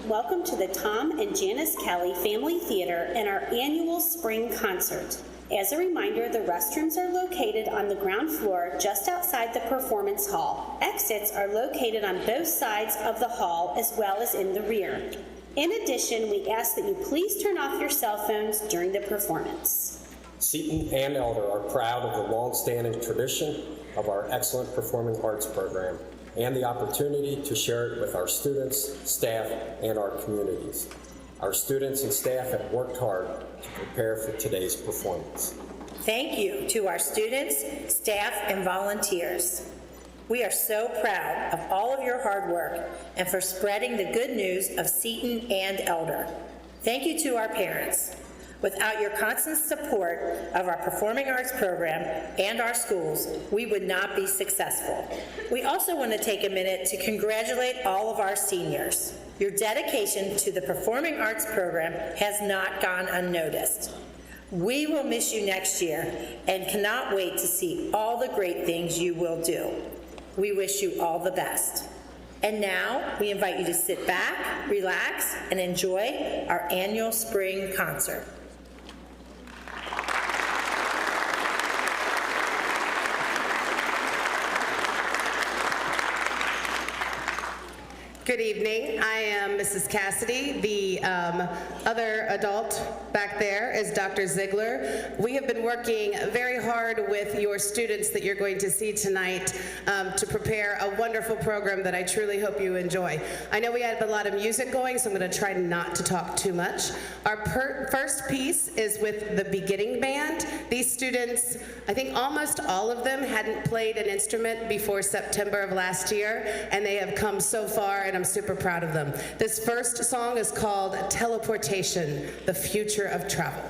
welcome to the Tom and Janice Kelly Family Theater and our annual spring concert. As a reminder, the restrooms are located on the ground floor just outside the performance hall. Exits are located on both sides of the hall as well as in the rear. In addition, we ask that you please turn off your cell phones during the performance. Seton-Elder are proud of the long-standing tradition of our excellent performing arts program and the opportunity to share it with our students, staff, and our communities. Our students and staff have worked hard to prepare for today's performance. Thank you to our students, staff, and volunteers. We are so proud of all of your hard work and for spreading the good news of Seton-Elder. Thank you to our parents. Without your constant support of our performing arts program and our schools, we would not be successful. We also want to take a minute to congratulate all of our seniors. Your dedication to the performing arts program has not gone unnoticed. We will miss you next year and cannot wait to see all the great things you will do. We wish you all the best. And now, we invite you to sit back, relax, and enjoy our annual spring concert. Good evening. I am Mrs. Cassidy. The other adult back there is Dr. Ziegler. We have been working very hard with your students that you're going to see tonight to prepare a wonderful program that I truly hope you enjoy. I know we had a lot of music going, so I'm going to try not to talk too much. Our first piece is with the beginning band. These students, I think almost all of them hadn't played an instrument before September of last year, and they have come so far, and I'm super proud of them. This first song is called Teleportation, the Future of Travel.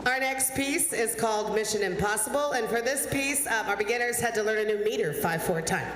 Our next piece is called Mission Impossible, and for this piece, our beginners had to learn a new meter, 5/4 time.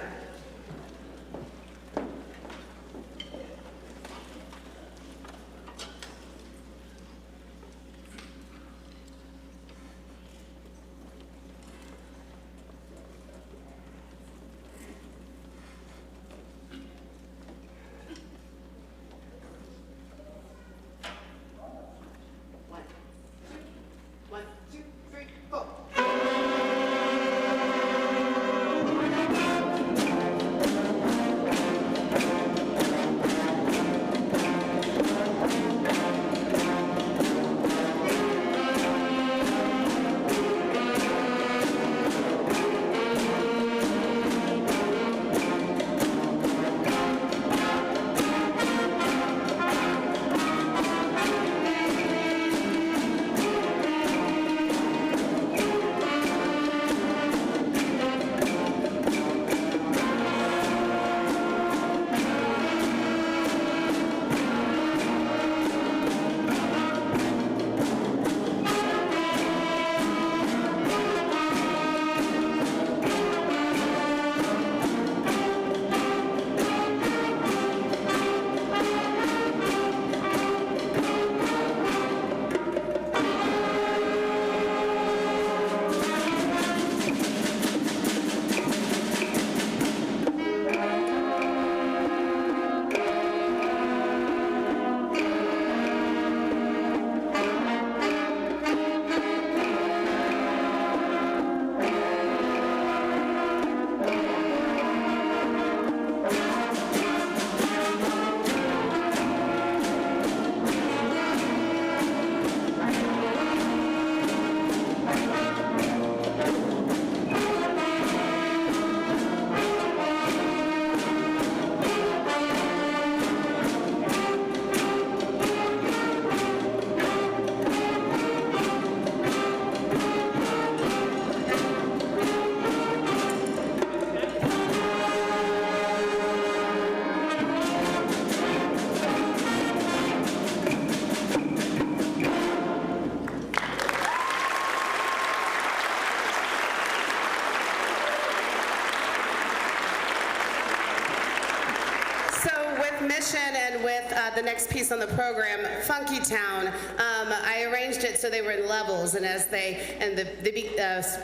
connection with the next piece on the program, Funky Town. I arranged it so they were in levels, and the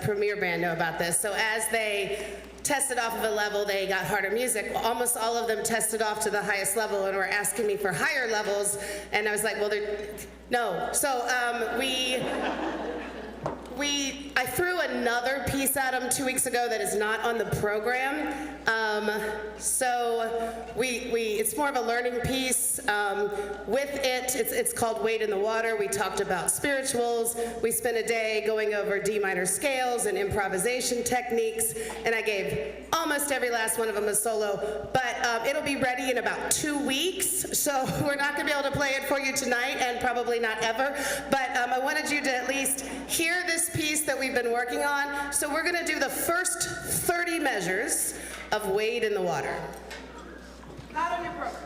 premier band know about this. So as they tested off of a level, they got harder music. Almost all of them tested off to the highest level and were asking me for higher levels, and I was like, well, no. So I threw another piece at them 2 weeks ago that is not on the program. It's more of a learning piece. With it's called Wade in the Water. We talked about spirituals. We spent a day going over D minor scales and improvisation techniques, and I gave almost every last one of them a solo, but it'll be ready in about 2 weeks, so we're not gonna be able to play it for you tonight, and probably not ever, but I wanted you to at least hear this piece that we've been working on. So we're gonna do the first 30 measures of Wade in the Water. Not on your program.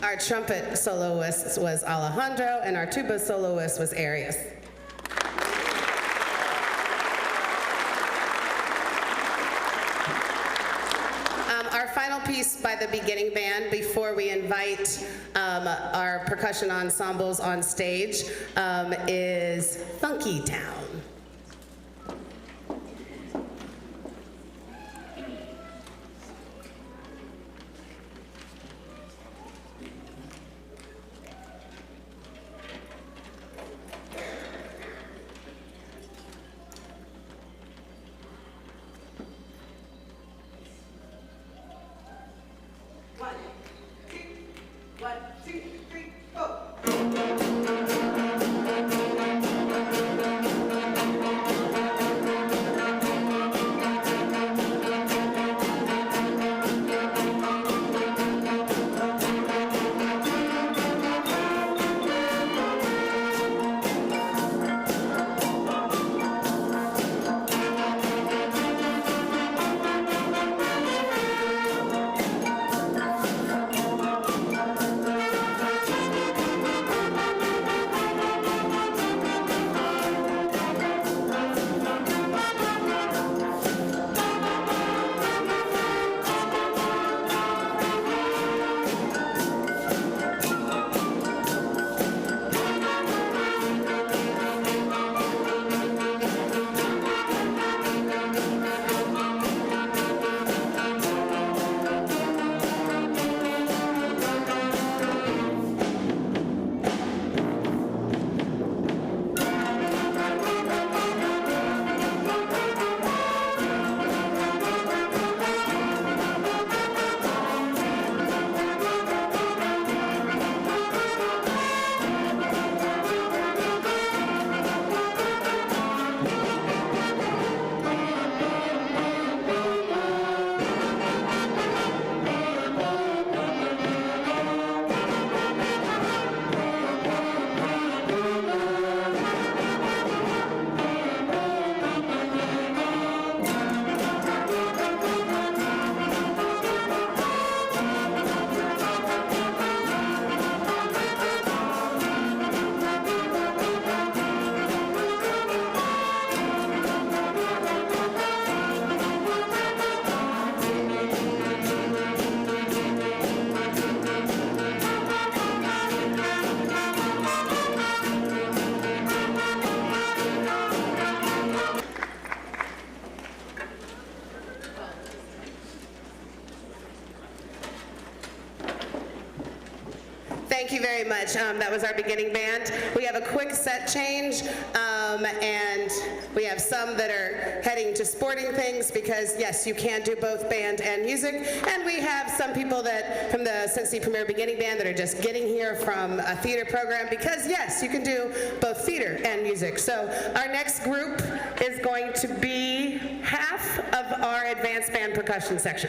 Our trumpet soloist was Alejandro, and our tuba soloist was Arias. Our final piece by the beginning band before we invite our percussion ensembles on stage is Funky Town. Thank you very much. That was our beginning band. We have a quick set change, and we have some that are heading to sporting things because, yes, you can do both band and music. And we have some people that from the Cincy Premier Beginning Band that are just getting here from a theater program because, yes, you can do both theater and music. So our next group is going to be half of our advanced band percussion section.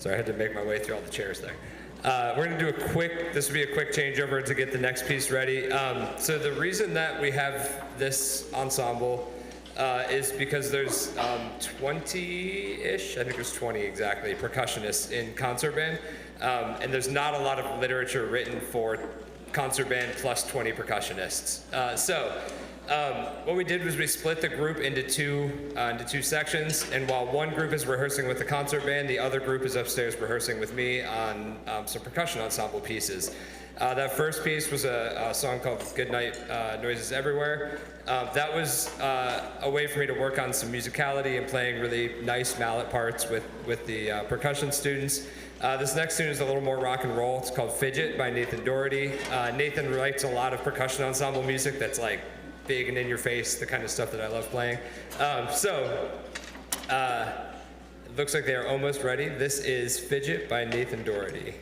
Sorry, I had to make my way through all the chairs there. We're going to do this will be a quick changeover to get the next piece ready. So the reason that we have this ensemble is because there's 20-ish, I think there's 20 exactly, percussionists in concert band. And there's not a lot of literature written for concert band plus 20 percussionists. What we did was we split the group into two sections, and while one group is rehearsing with the concert band, the other group is upstairs rehearsing with me on some percussion ensemble pieces. That first piece was a song called Good Night, Noises Everywhere. That was a way for me to work on some musicality and playing really nice mallet parts with the percussion students. This next tune is a little more rock and roll. It's called Fidget by Nathan Doherty. Nathan writes a lot of percussion ensemble music that's like big and in your face, the kind of stuff that I love playing. It looks like they are almost ready. This is Fidget by Nathan Doherty.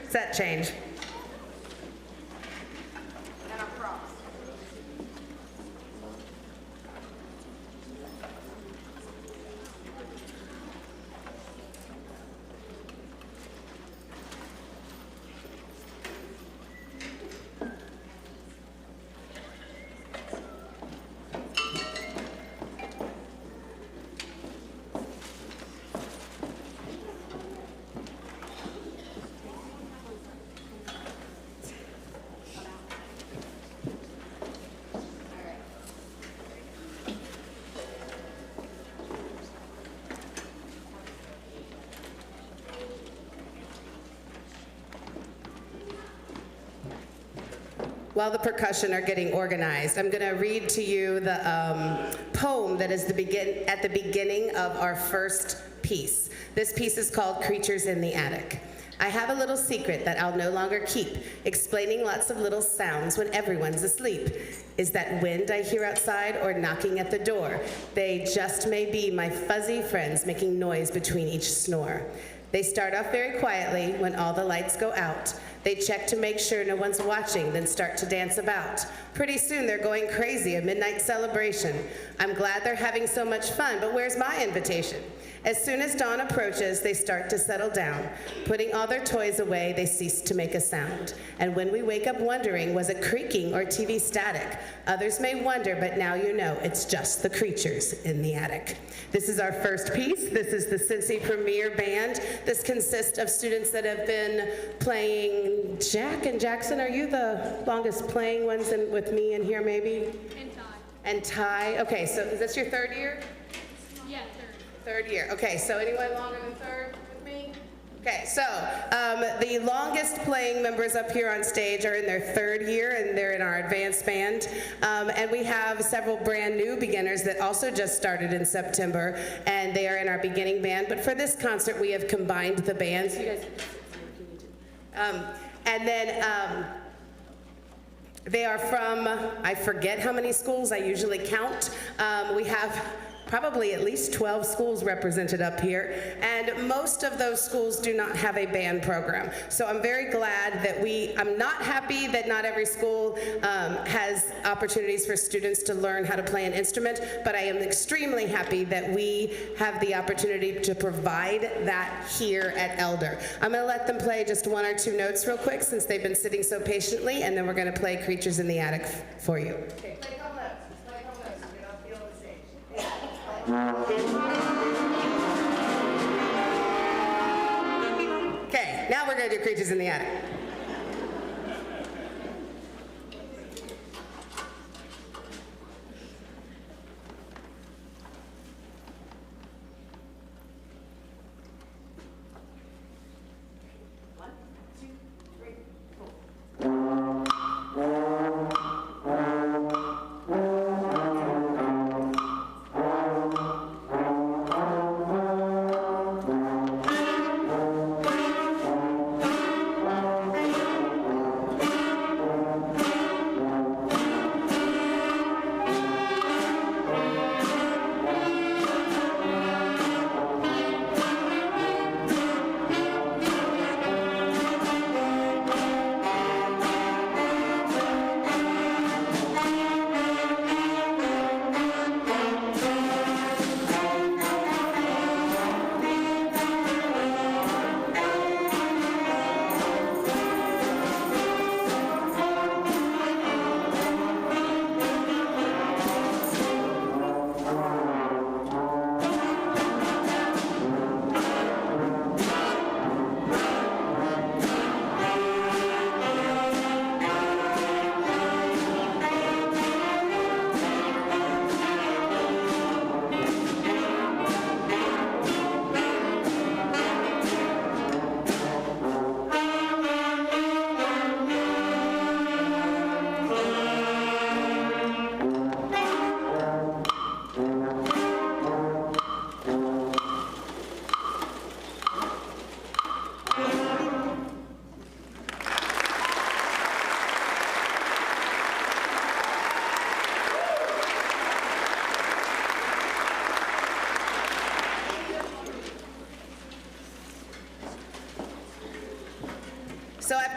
Set change. While the percussion are getting organized, I'm going to read to you the poem that is at the beginning of our first piece. This piece is called Creatures in the Attic. I have a little secret that I'll no longer keep, explaining lots of little sounds when everyone's asleep. Is that wind I hear outside or knocking at the door? They just may be my fuzzy friends making noise between each snore. They start off very quietly when all the lights go out. They check to make sure no one's watching, then start to dance about. Pretty soon they're going crazy, a midnight celebration. I'm glad they're having so much fun, but where's my invitation? As soon as dawn approaches, they start to settle down. Putting all their toys away, they cease to make a sound. And when we wake up wondering, was it creaking or TV static? Others may wonder, but now you know, it's just the creatures in the attic. This is our first piece. This is the Cincy Premier Band. This consists of students that have been playing. Jack and Jackson, are you the longest playing ones with me in here maybe? And Ty. And Ty. Okay, so is this your third year? Yeah, Third year. Okay, so anyone longer than third with me? Okay, so the longest playing members up here on stage are in their third year, and they're in our advanced band. And we have several brand new beginners that also just started in September, and they are in our beginning band. But for this concert, we have combined the bands. You guys, and then they are from, I forget how many schools, I usually count. We have probably at least 12 schools represented up here, and most of those schools do not have a band program. So I'm very glad that I'm not happy that not every school has opportunities for students to learn how to play an instrument, but I am extremely happy that we have the opportunity to provide that here at Elder. I'm gonna let them play just one or two notes real quick since they've been sitting so patiently, and then we're gonna play Creatures in the Attic for you. Okay, play a couple notes. Play a couple notes. Get off the old stage. Okay, now we're going to do Creatures in the Attic.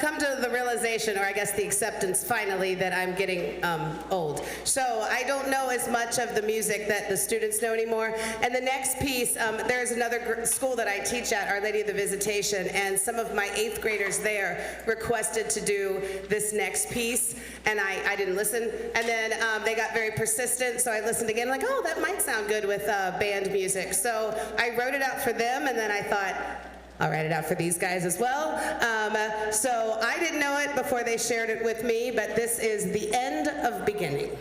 come to the realization, or I guess the acceptance finally, that I'm getting old. So I don't know as much of the music that the students know anymore. And the next piece, there's another school that I teach at, Our Lady of the Visitation, and some of my 8th graders there requested to do this next piece, and I didn't listen. And then they got very persistent, so I listened again, like, oh, that might sound good with band music. So I wrote it out for them, and then I thought, I'll write it out for these guys as well. So I didn't know it before they shared it with me, but this is The End of Beginning.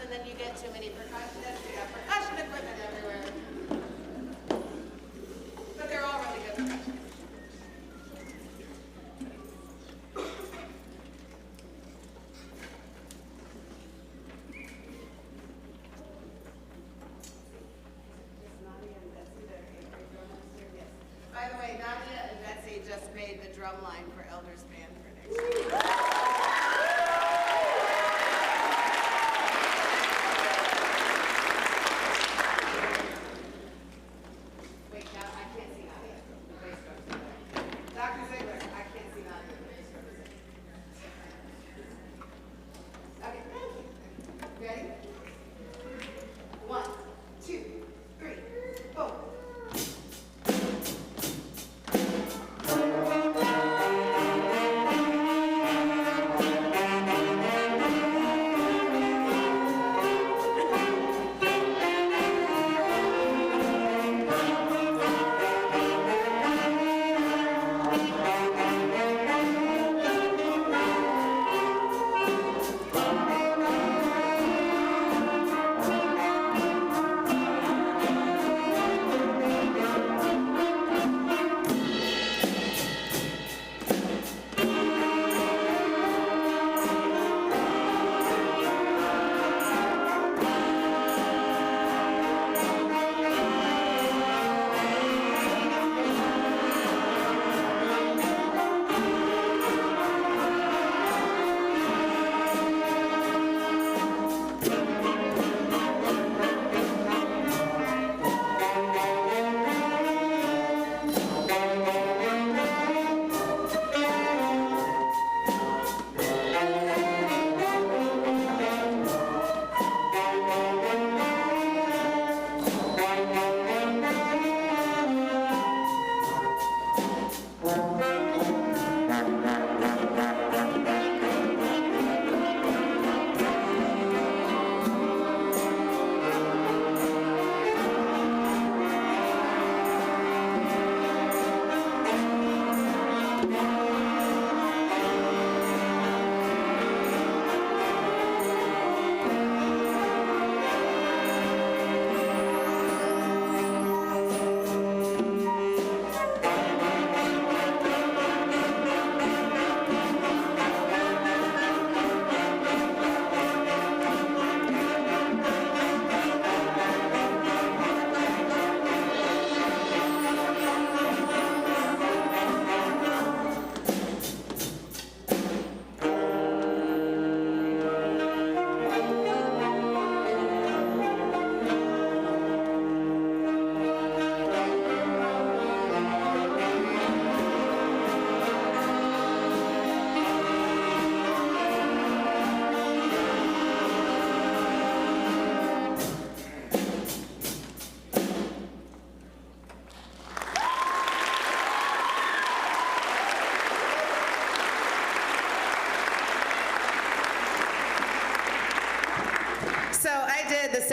And then you get too many percussionists. We have percussion equipment everywhere. But they're all really good percussionists. By the way, Nadia and Betsy just made the drum line for Elder's band for next year.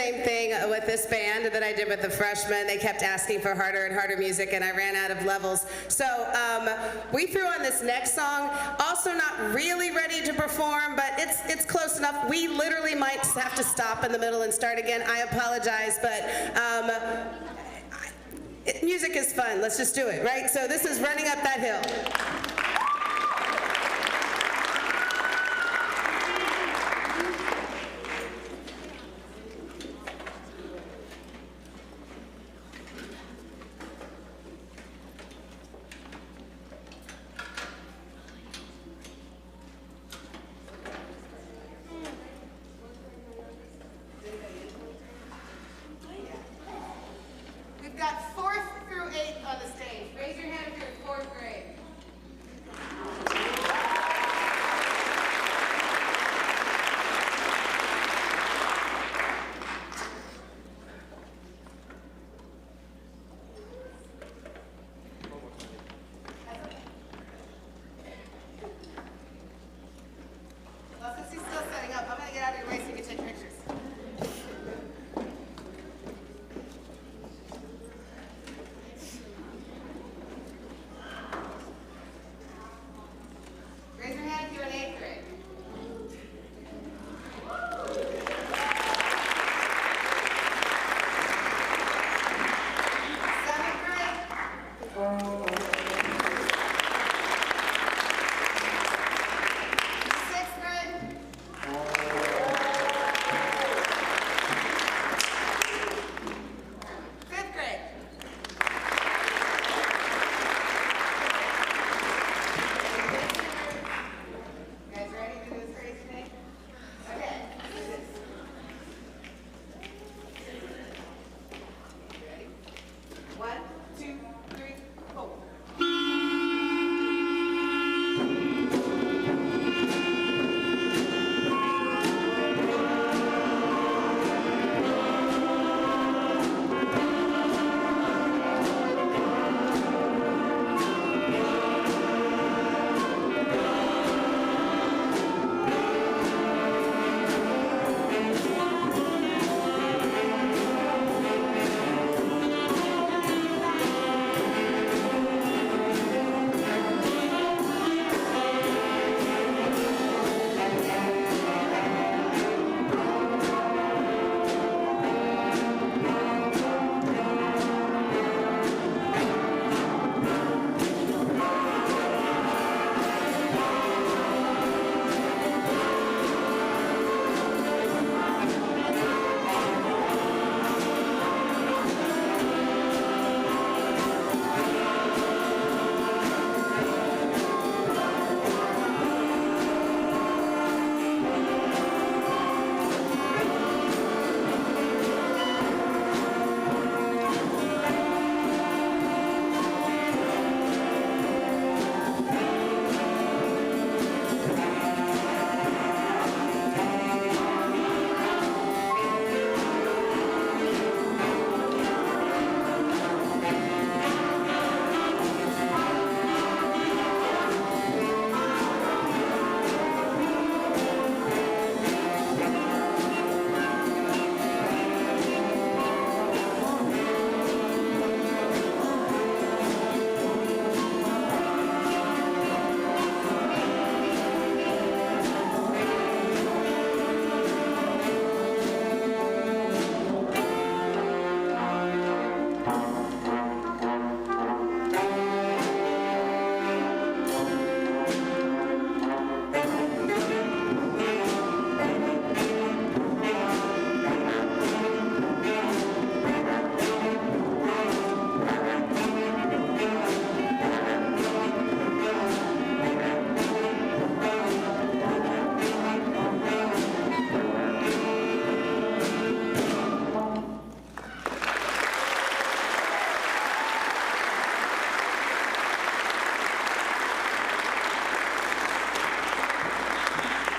same thing with this band that I did with the freshmen. They kept asking for harder and harder music, and I ran out of levels. So we threw on this next song, also not really ready to perform, but it's close enough. We literally might have to stop in the middle and start again. I apologize, but music is fun. Let's just do it, right? So this is Running Up That Hill. We've got 4th through 8th on the stage. Raise your hand if you're in 4th grade. Well, since he's still setting up, I'm going to get out of your way so you can take pictures. Raise your hand if you're in 8th grade. 7th grade. 6th grade. 5th grade. You guys ready to do this crazy thing? Okay. Ready? 1, 2, 3, 4.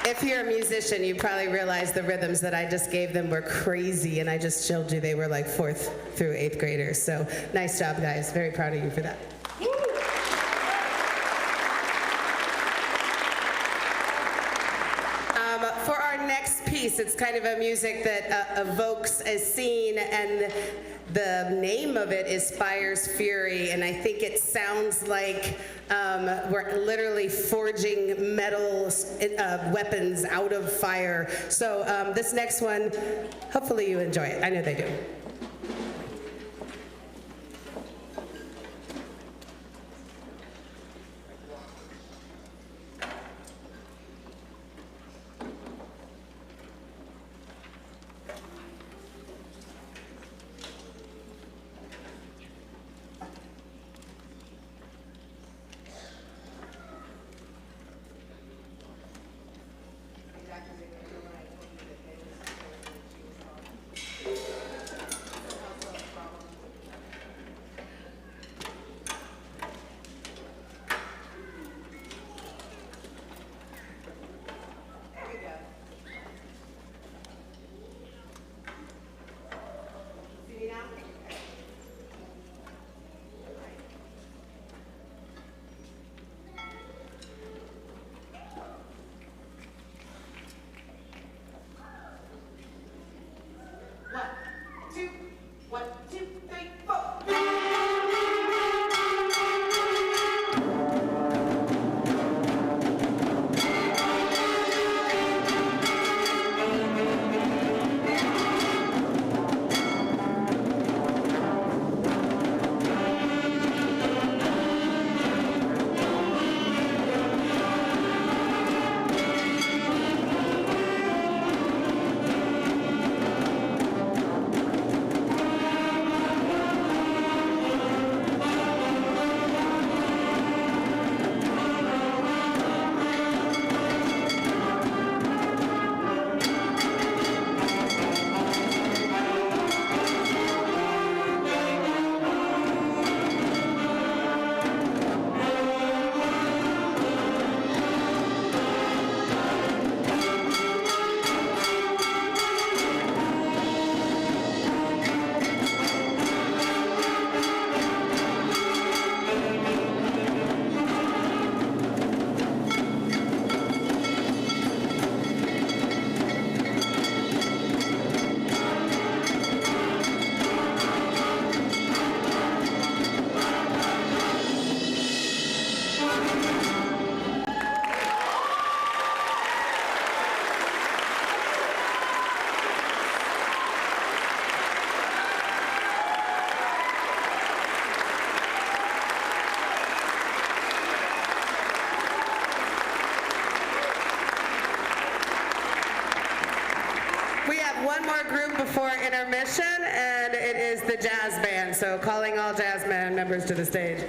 If you're a musician, you probably realize the rhythms that I just gave them were crazy, and I just showed you they were like 4th through 8th graders. So nice job, guys. Very proud of you for that. For our next piece, piece. It's kind of a music that evokes a scene, and the name of it is Fire's Fury, and I think it sounds like we're literally forging metal weapons out of fire. So this next one, hopefully you enjoy it. I know they do. One, two, three, four. One more group before intermission, and it is the jazz band. So calling all jazz band members to the stage.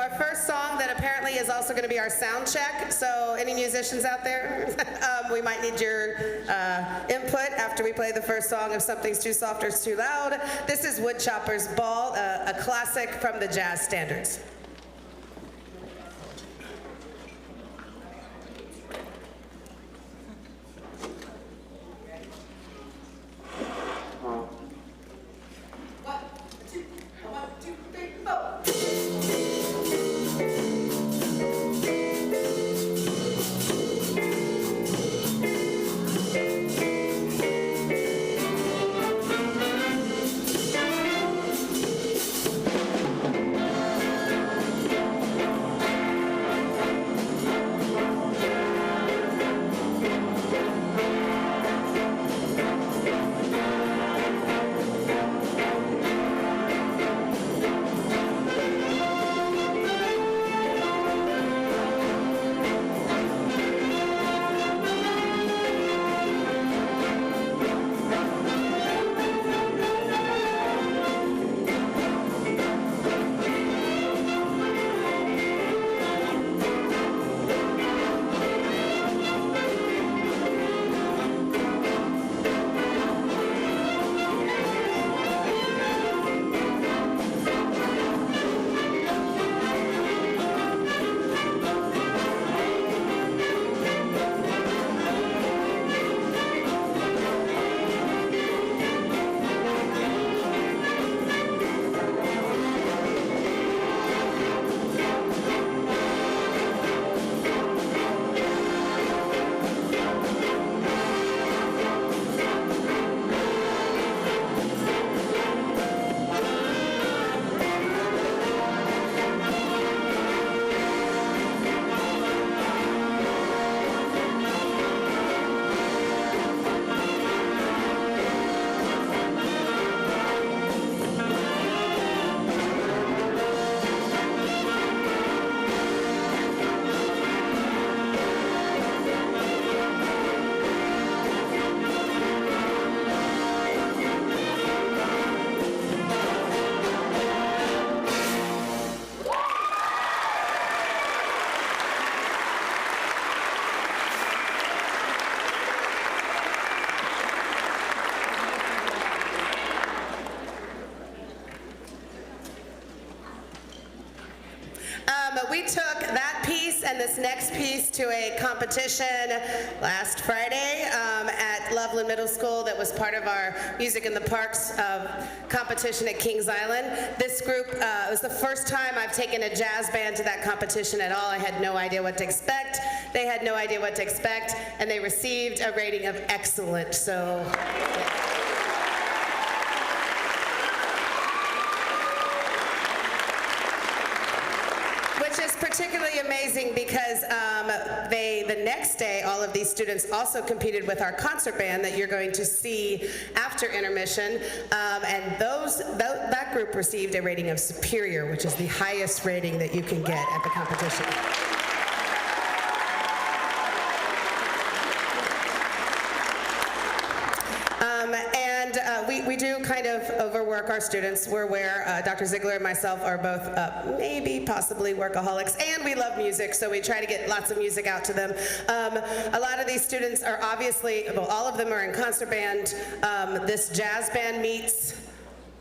our first song that apparently is also going to be our sound check. So any musicians out there, we might need your input after we play the first song if something's too soft or it's too loud. This is Woodchopper's Ball, a classic from the jazz standards. We took that piece and this next piece to a competition last Friday at Loveland Middle School that was part of our Music in the Parks competition at Kings Island. This group, it was the first time I've taken a jazz band to that competition at all. I had no idea what to expect. They had no idea what to expect, and they received a rating of excellent. So. Which is particularly amazing because the next day, all of these students also competed with our concert band that you're going to see after intermission, and that group received a rating of superior, which is the highest rating that you can get at the competition. We do kind of overwork our students. We're where Dr. Ziegler and myself are both maybe possibly workaholics, and we love music, so we try to get lots of music out to them. A lot of these students are obviously, well, all of them are in concert band. This jazz band meets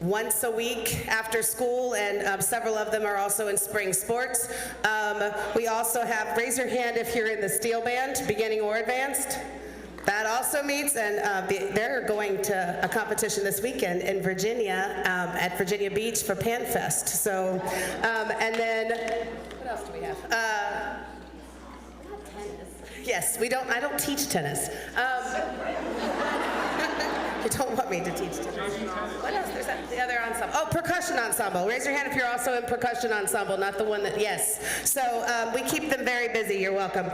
once a week after school, and several of them are also in spring sports. We also have, raise your hand if you're in the steel band, beginning or advanced. That also meets, and they're going to a competition this weekend in Virginia, at Virginia Beach for Pan Fest. So, and then, what else do we have? Tennis. Yes, I don't teach tennis. You don't want me to teach tennis. What else? There's the other ensemble. Oh, percussion ensemble. Raise your hand if you're also in percussion ensemble, not the one that, yes. So we keep them very busy. You're welcome.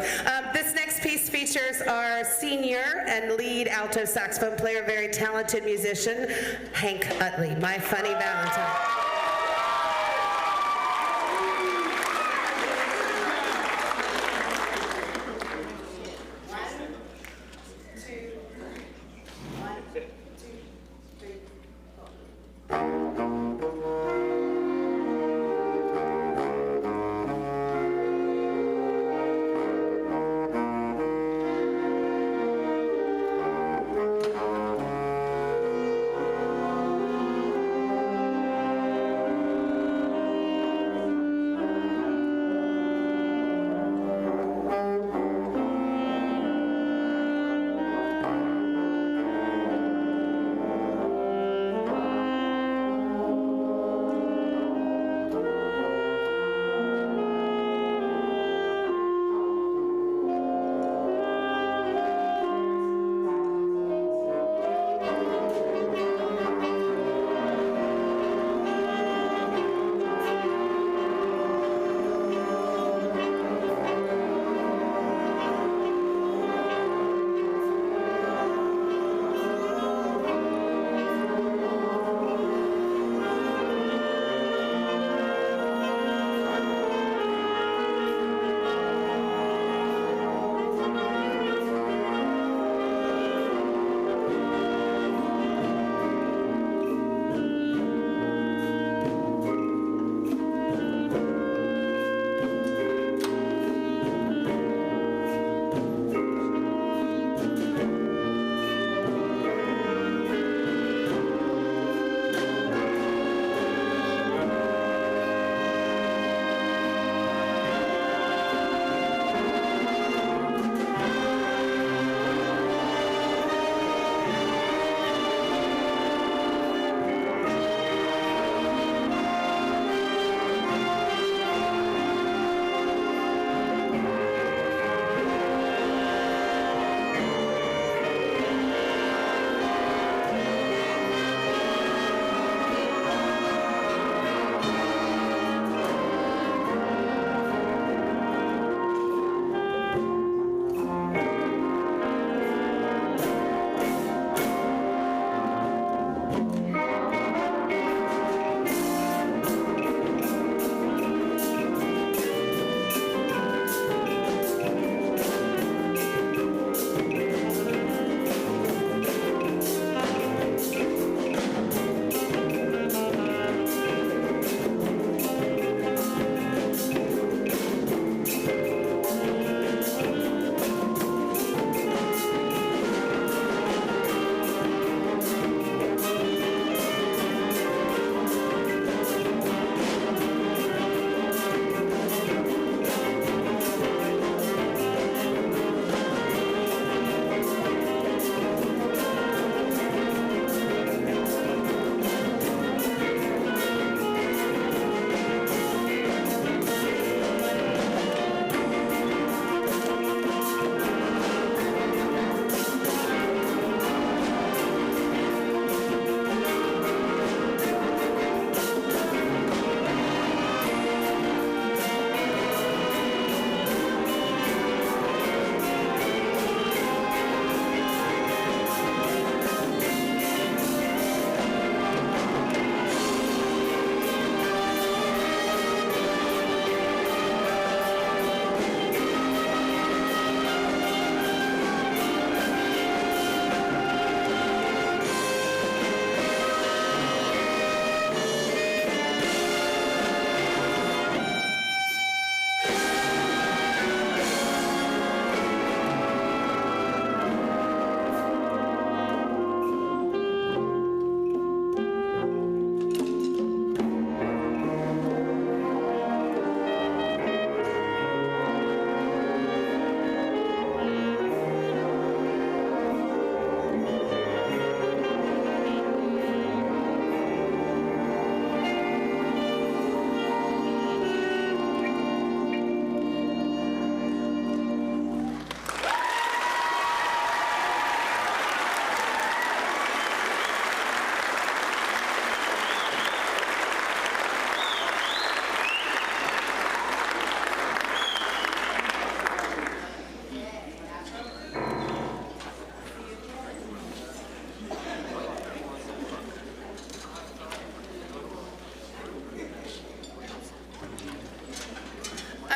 This next piece features our senior and lead alto saxophone player, very talented musician, Hank Utley, My Funny Valentine.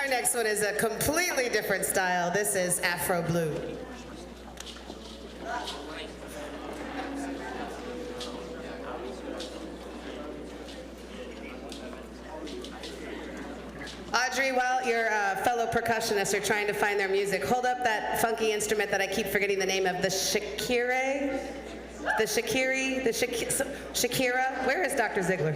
Our next one is a completely different style. This is Afro Blue. Audrey, while your fellow percussionists are trying to find their music, hold up that funky instrument that I keep forgetting the name of, the shakire? The shakiri? The shakira? Where is Dr. Ziegler?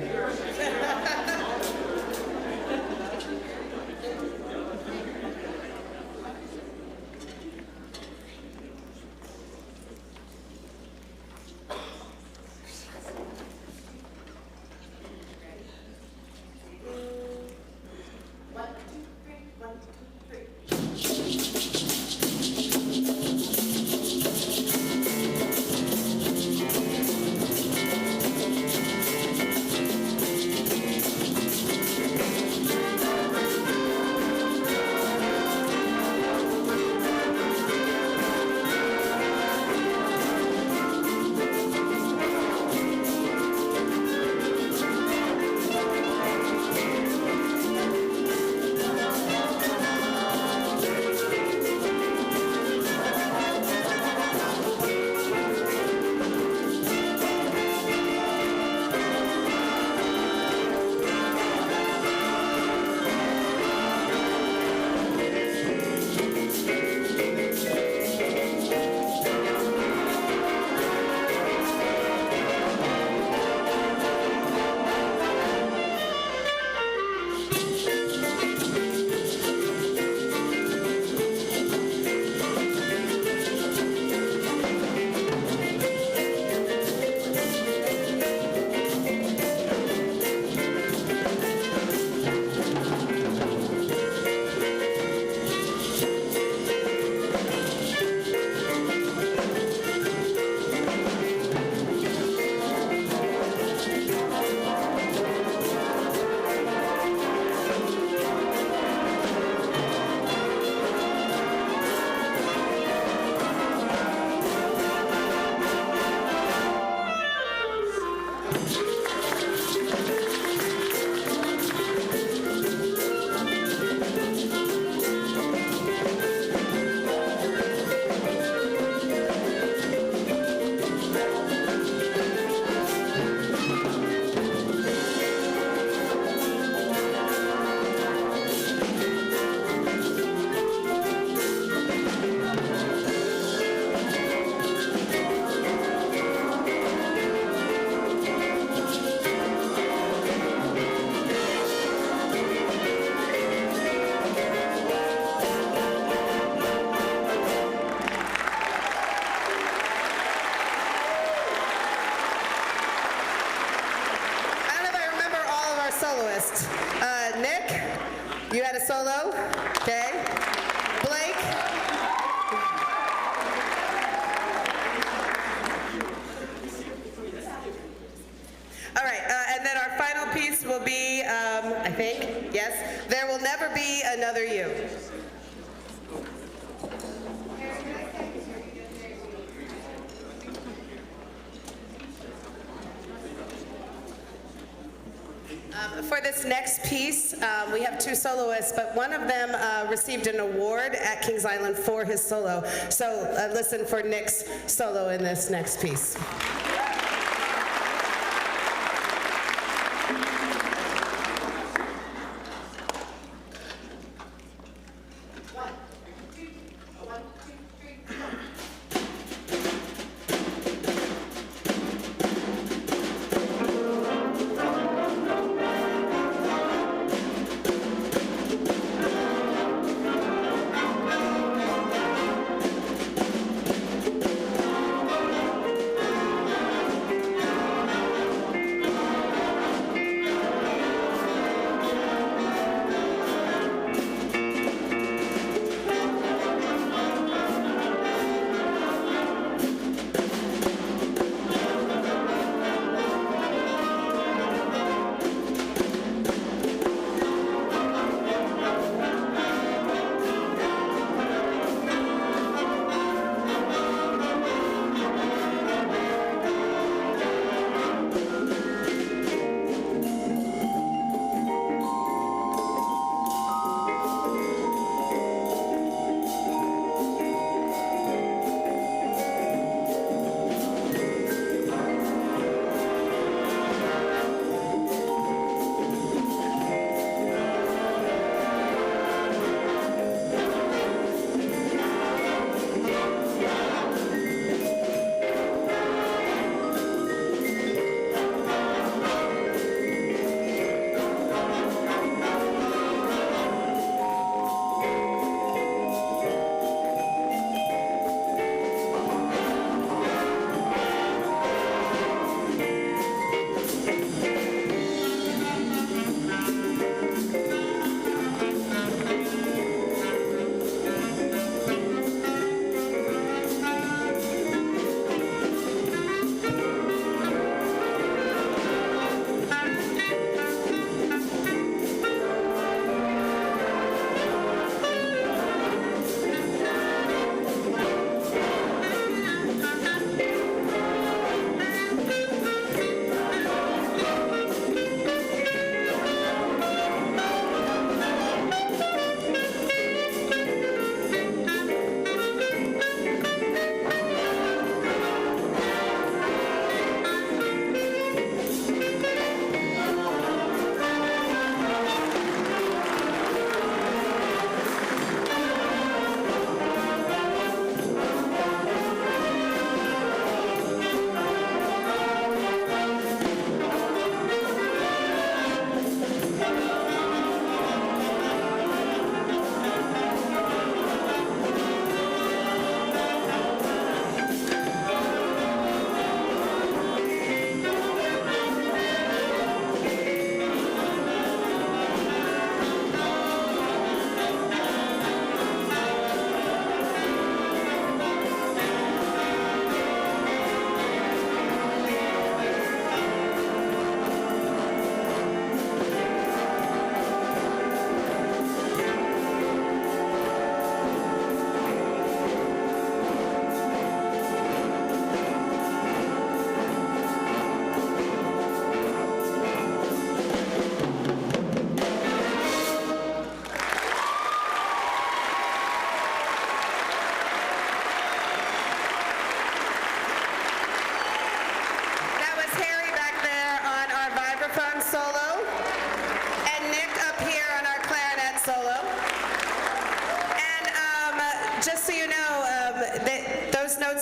I don't know if I remember all of our soloists. Nick, you had a solo, okay? Blake? All right, and then our final piece will be, I think, yes, There Will Never Be Another You. For this next piece, we have two soloists, but one of them received an award at Kings Island for his solo. So listen for Nick's solo in this next piece.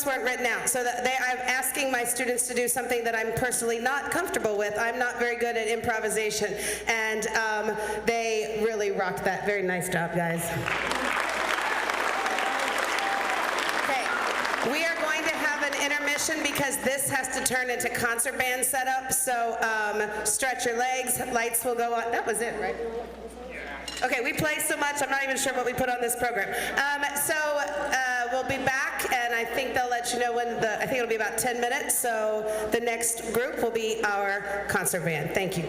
notes weren't written out, so that I'm asking my students to do something that I'm personally not comfortable with. I'm not very good at improvisation, and they really rocked that. Very nice job, guys. Okay, we are going to have an intermission because this has to turn into concert band setup, so stretch your legs, lights will go on. That was it, right? Okay, we play so much, I'm not even sure what we put on this program. We'll be back, and I think they'll let you know when I think it'll be about 10 minutes, so the next group will be our concert band. Thank you.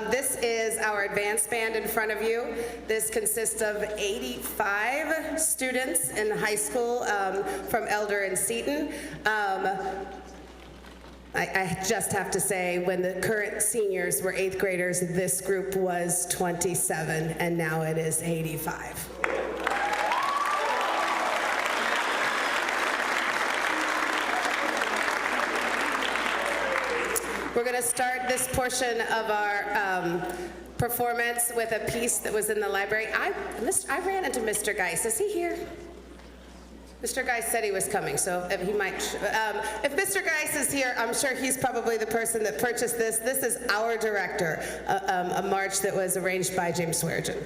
This is our advanced band in front of you. This consists of 85 students in high school from Elder and Seton. I just have to say, when the current seniors were 8th graders, this group was 27, and now it is 85. We're going to start this portion of our performance with a piece that was in the library. I ran into Mr. Geis. Is he here? Mr. Geis said he was coming, so if he might. If Mr. Geis is here, I'm sure he's probably the person that purchased this. This is our director, a march that was arranged by James Swearengin.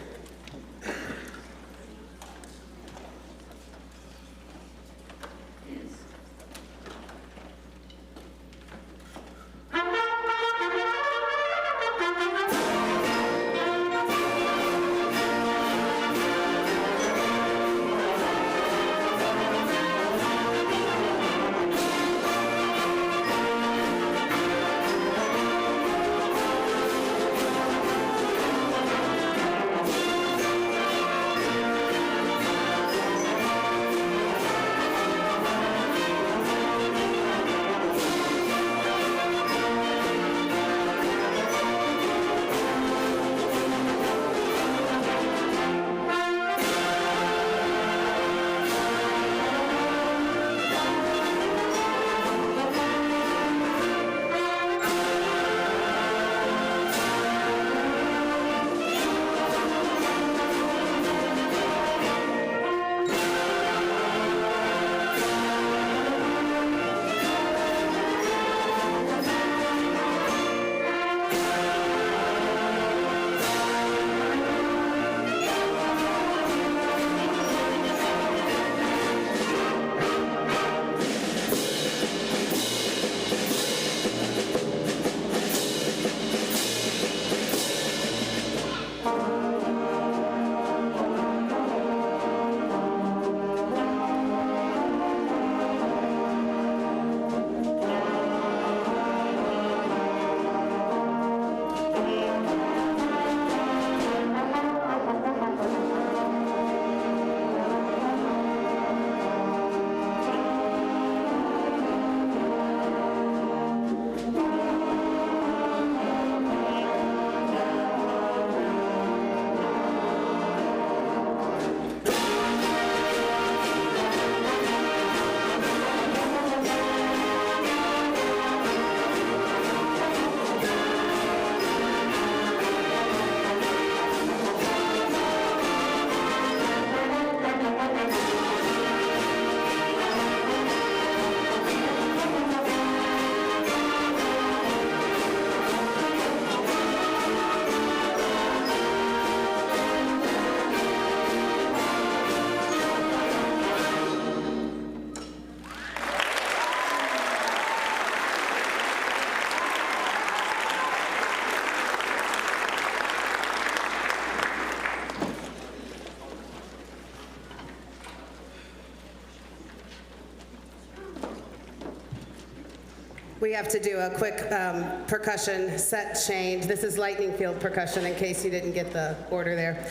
We have to do a quick percussion set change. This is lightning field percussion, in case you didn't get the order there.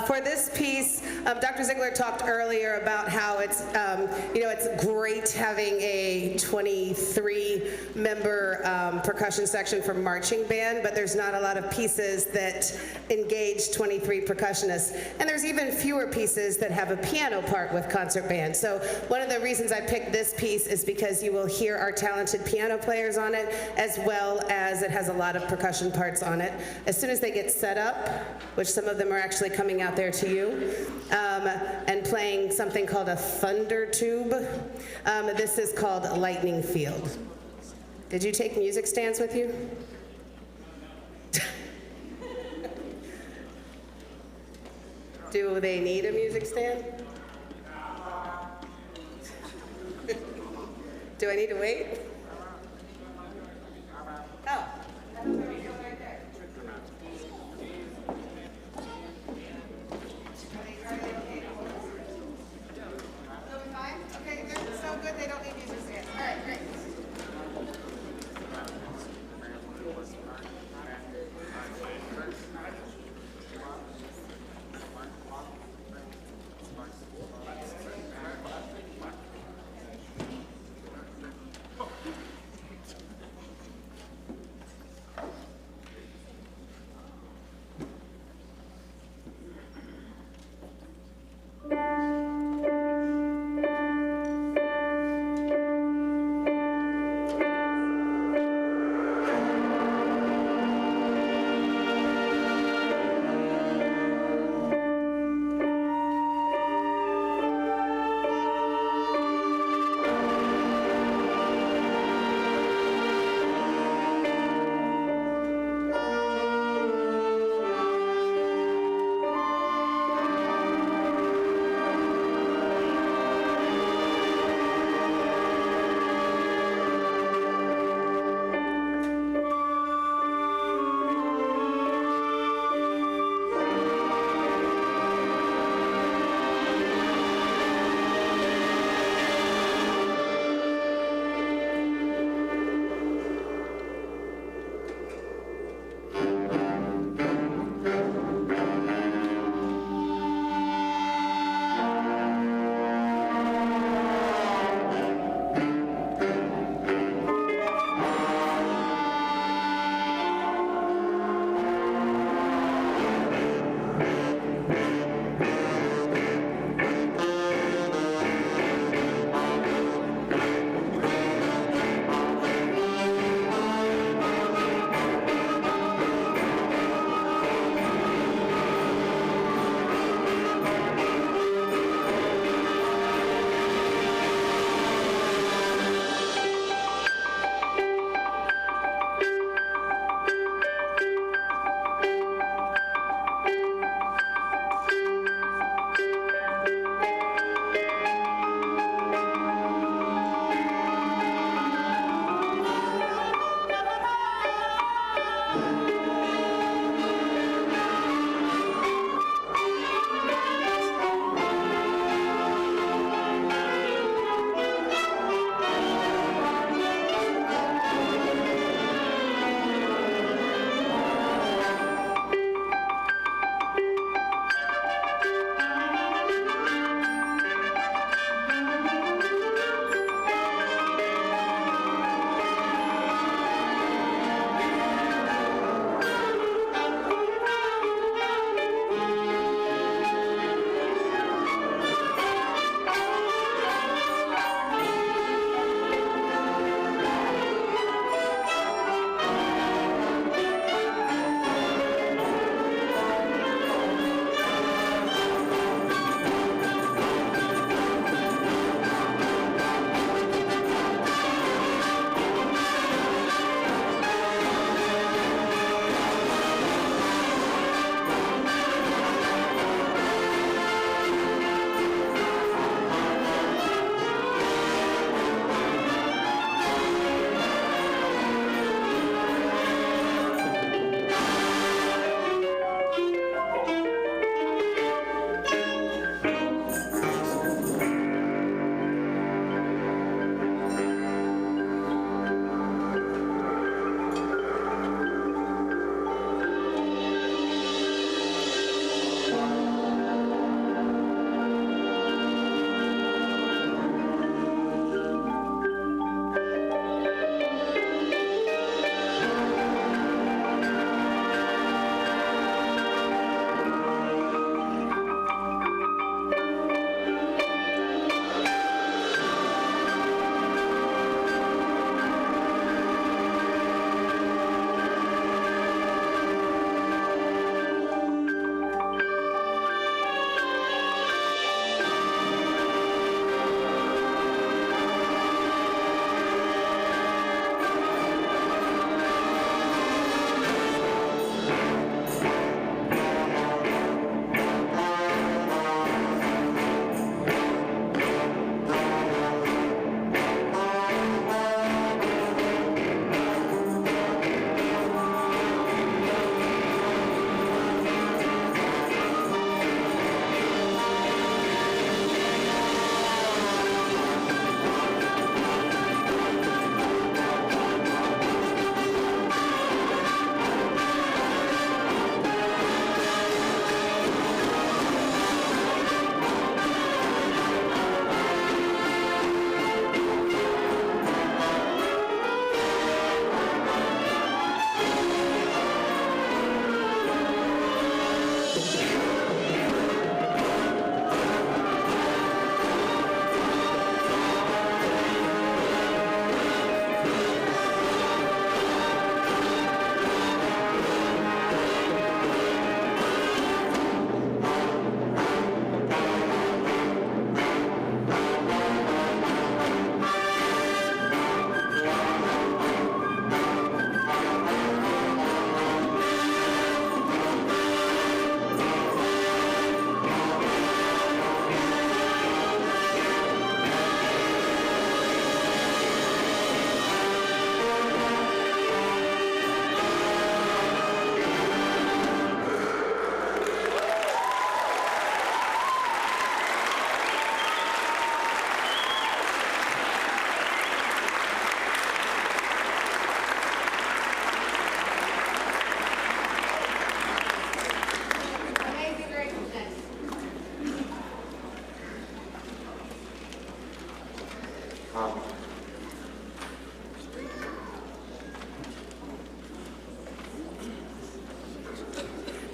For this piece, Dr. Ziegler talked earlier about how it's, it's great having a 23-member percussion section for marching band, but there's not a lot of pieces that engage 23 percussionists. And there's even fewer pieces that have a piano part with concert band. So one of the reasons I picked this piece is because you will hear our talented piano players on it, as well as it has a lot of percussion parts on it. As soon as they get set up, which some of them are actually coming out there to you, and playing something called a thunder tube. This is called Lightning Field. Did you take music stands with you? Do they need a music stand? Do I need to wait? Oh. Okay, they're so good they don't need music stands. All right, great.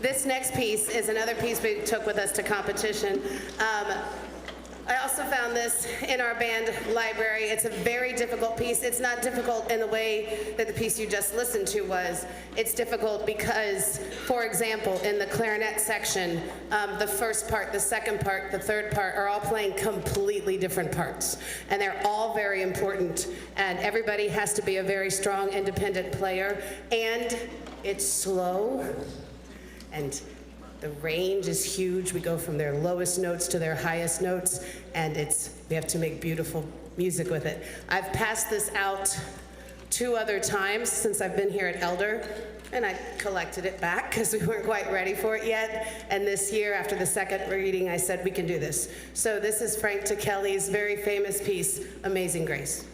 This next piece is another piece we took with us to competition. I also found this in our band library. It's a very difficult piece. It's not difficult in the way that the piece you just listened to was. It's difficult because, for example, in the clarinet section, the first part, the second part, the third part are all playing completely different parts. And they're all very important. And everybody has to be a very strong, independent player. And it's slow. And the range is huge. We go from their lowest notes to their highest notes, and we have to make beautiful music with it. I've passed this out 2 other times since I've been here at Elder, and I collected it back because we weren't quite ready for it yet. And this year, after the second reading, I said, we can do this. So this is Frank Kelly's very famous piece, Amazing Grace.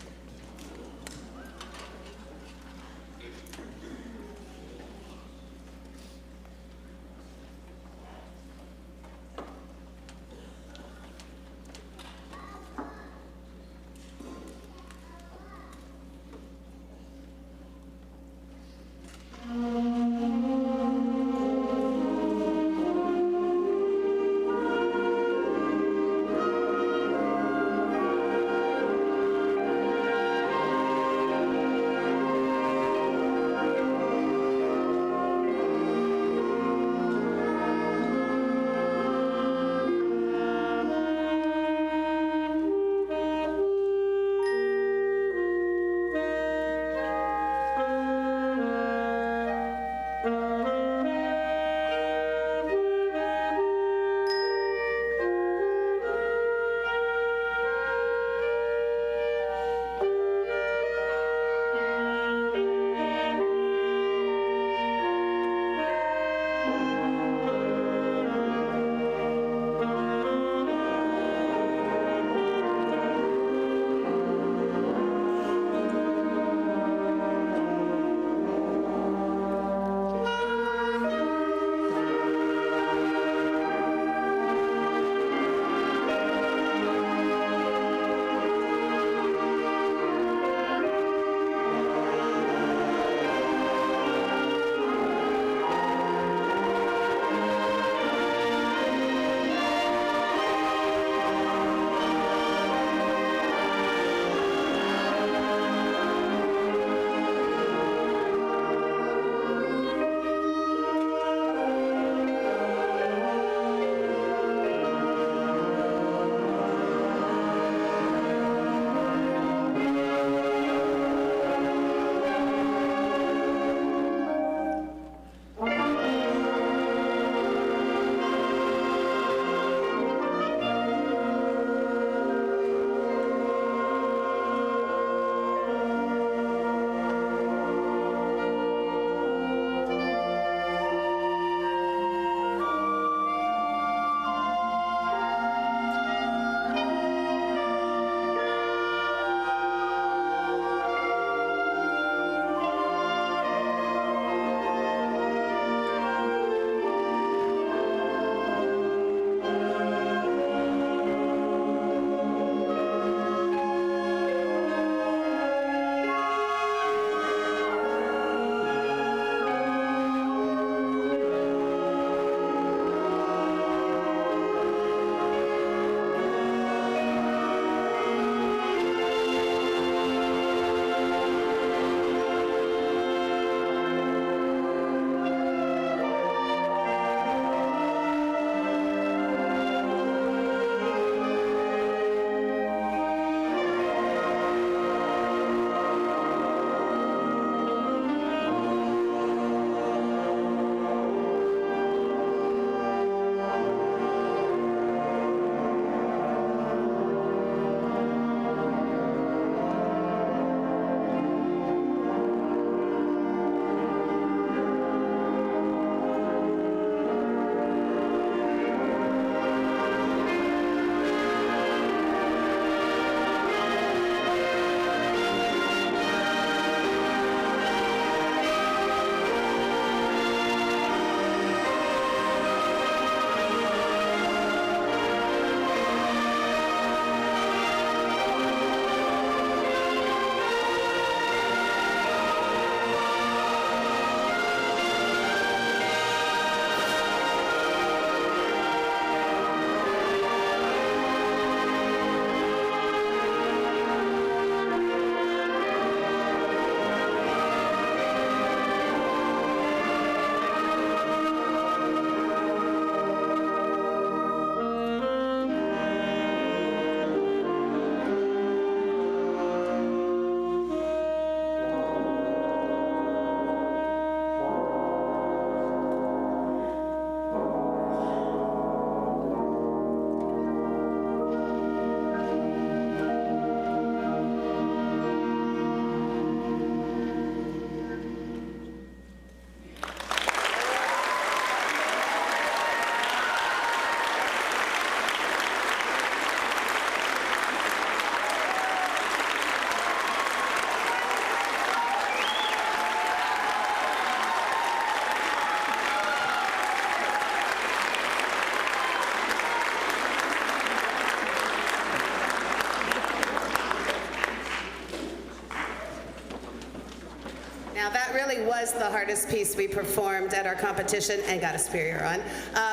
really was the hardest piece we performed at our competition and got a superior on.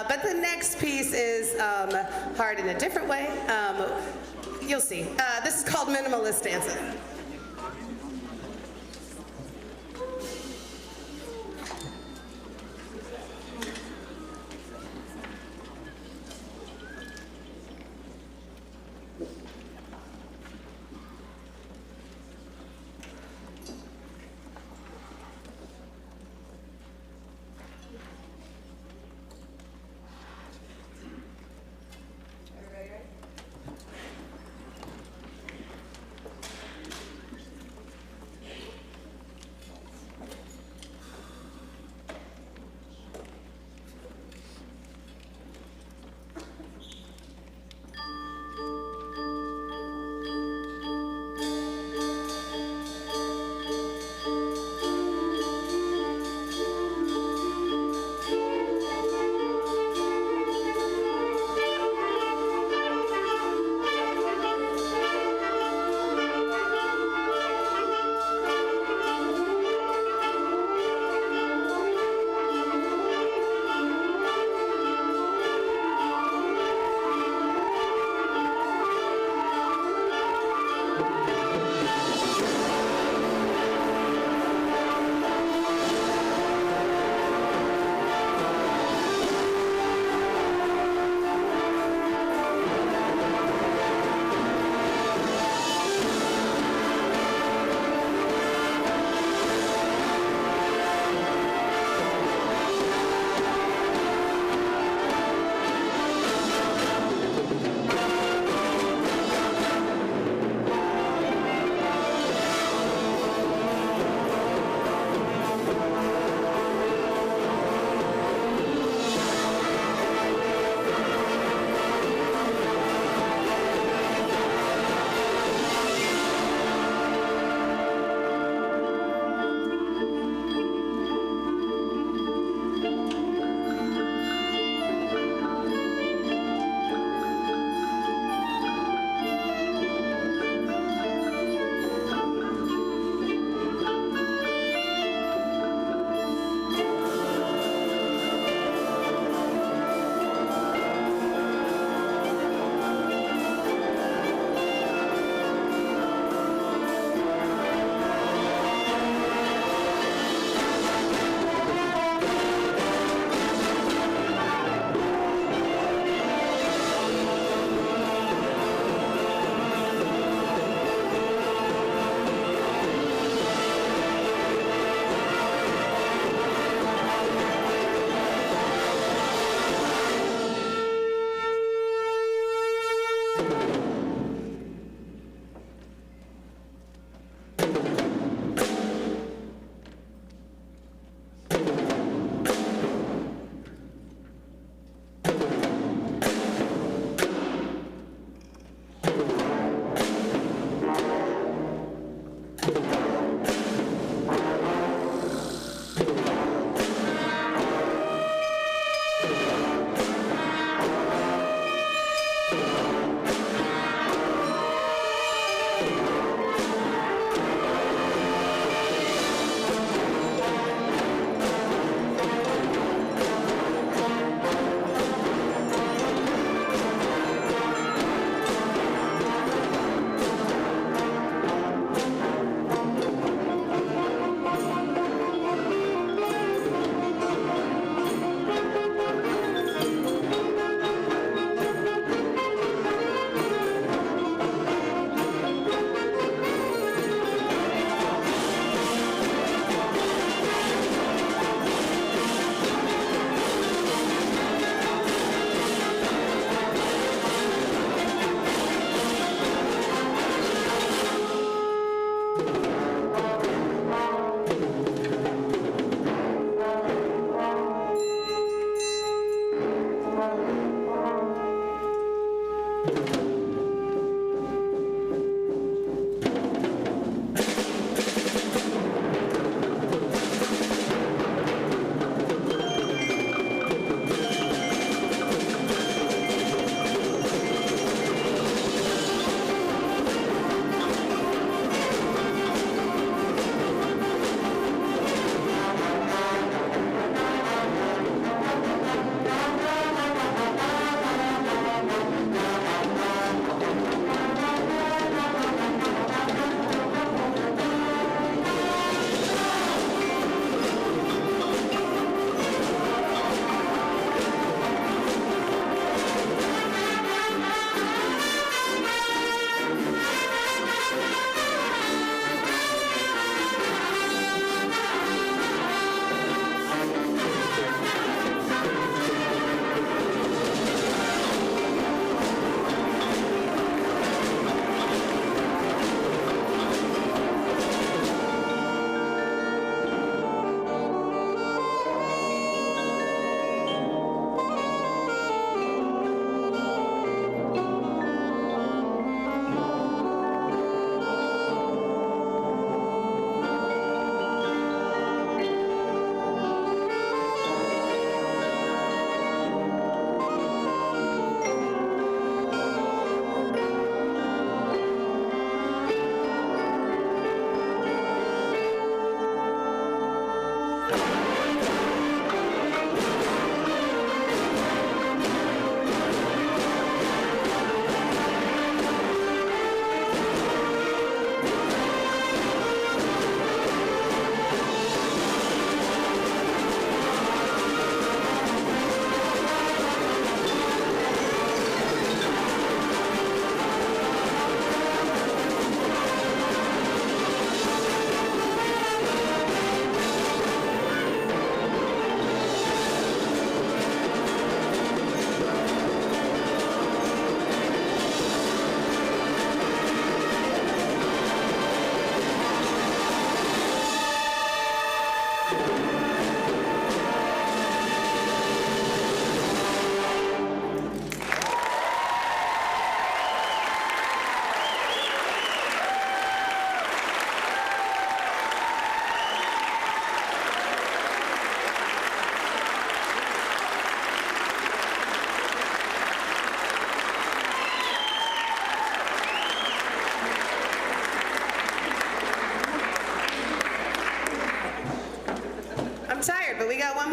But the next piece is hard in a different way. You'll see. This is called Minimalist Dancing.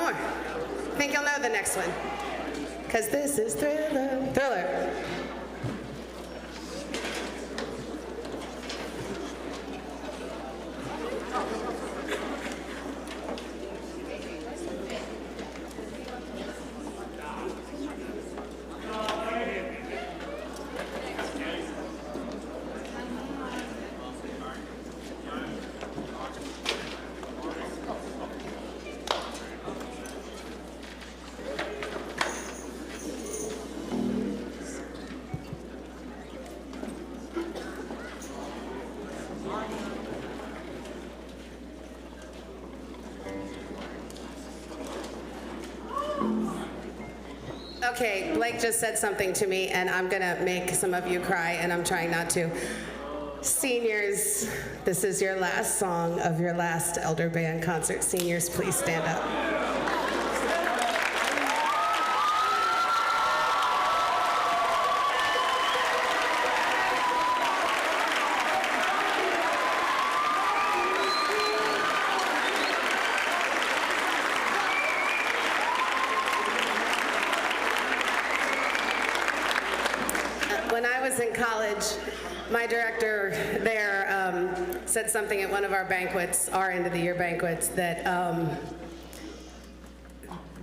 more. I think you'll know the next one. Because this is Thriller. Thriller. Okay, Blake just said something to me, and I'm gonna make some of you cry, and I'm trying not to. Seniors, this is your last song of your last Elder Band concert. Seniors, please stand up. When I was in college, my director there said something at one of our banquets, our end of the year banquets, that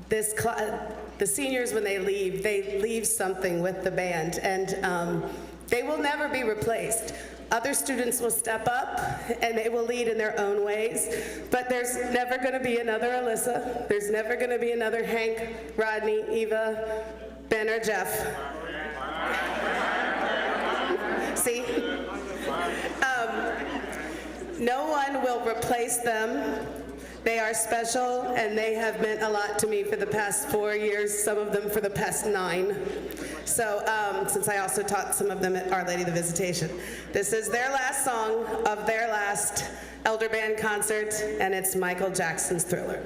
the seniors, when they leave something with the band, and they will never be replaced. Other students will step up and they will lead in their own ways, but there's never going to be another Alyssa. There's never going to be another Hank, Rodney, Eva, Ben, or Jeff. See? No one will replace them. They are special, and they have meant a lot to me for the past 4 years, some of them for the past 9. So, since I also taught some of them at Our Lady of the Visitation. This is their last song of their last Elder Band concert, and it's Michael Jackson's Thriller.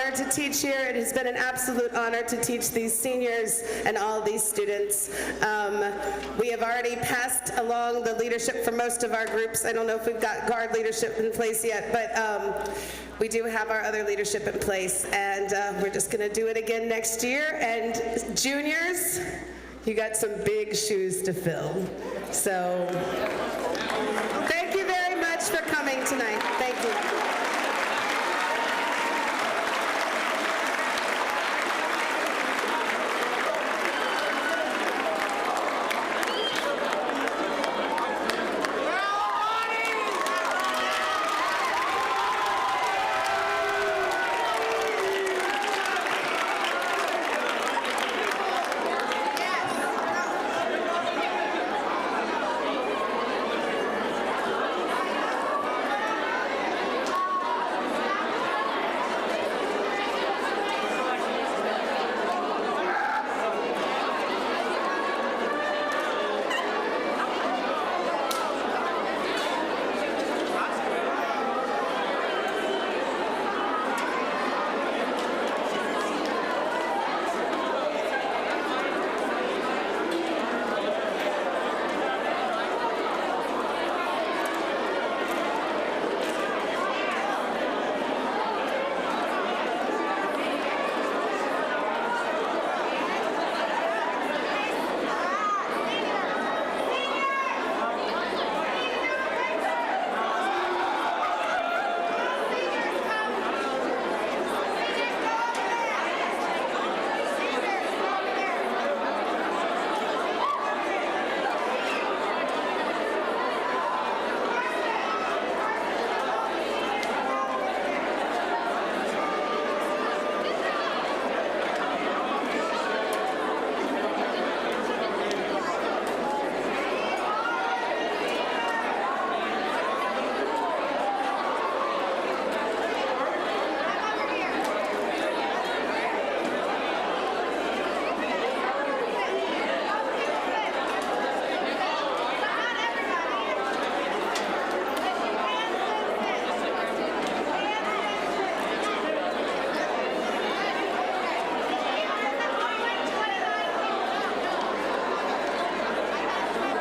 honor to teach here. It has been an absolute honor to teach these seniors and all these students. We have already passed along the leadership for most of our groups. I don't know if we've got guard leadership in place yet, but we do have our other leadership in place, and we're just going to do it again next year. And juniors, you got some big shoes to fill. So thank you very much for coming.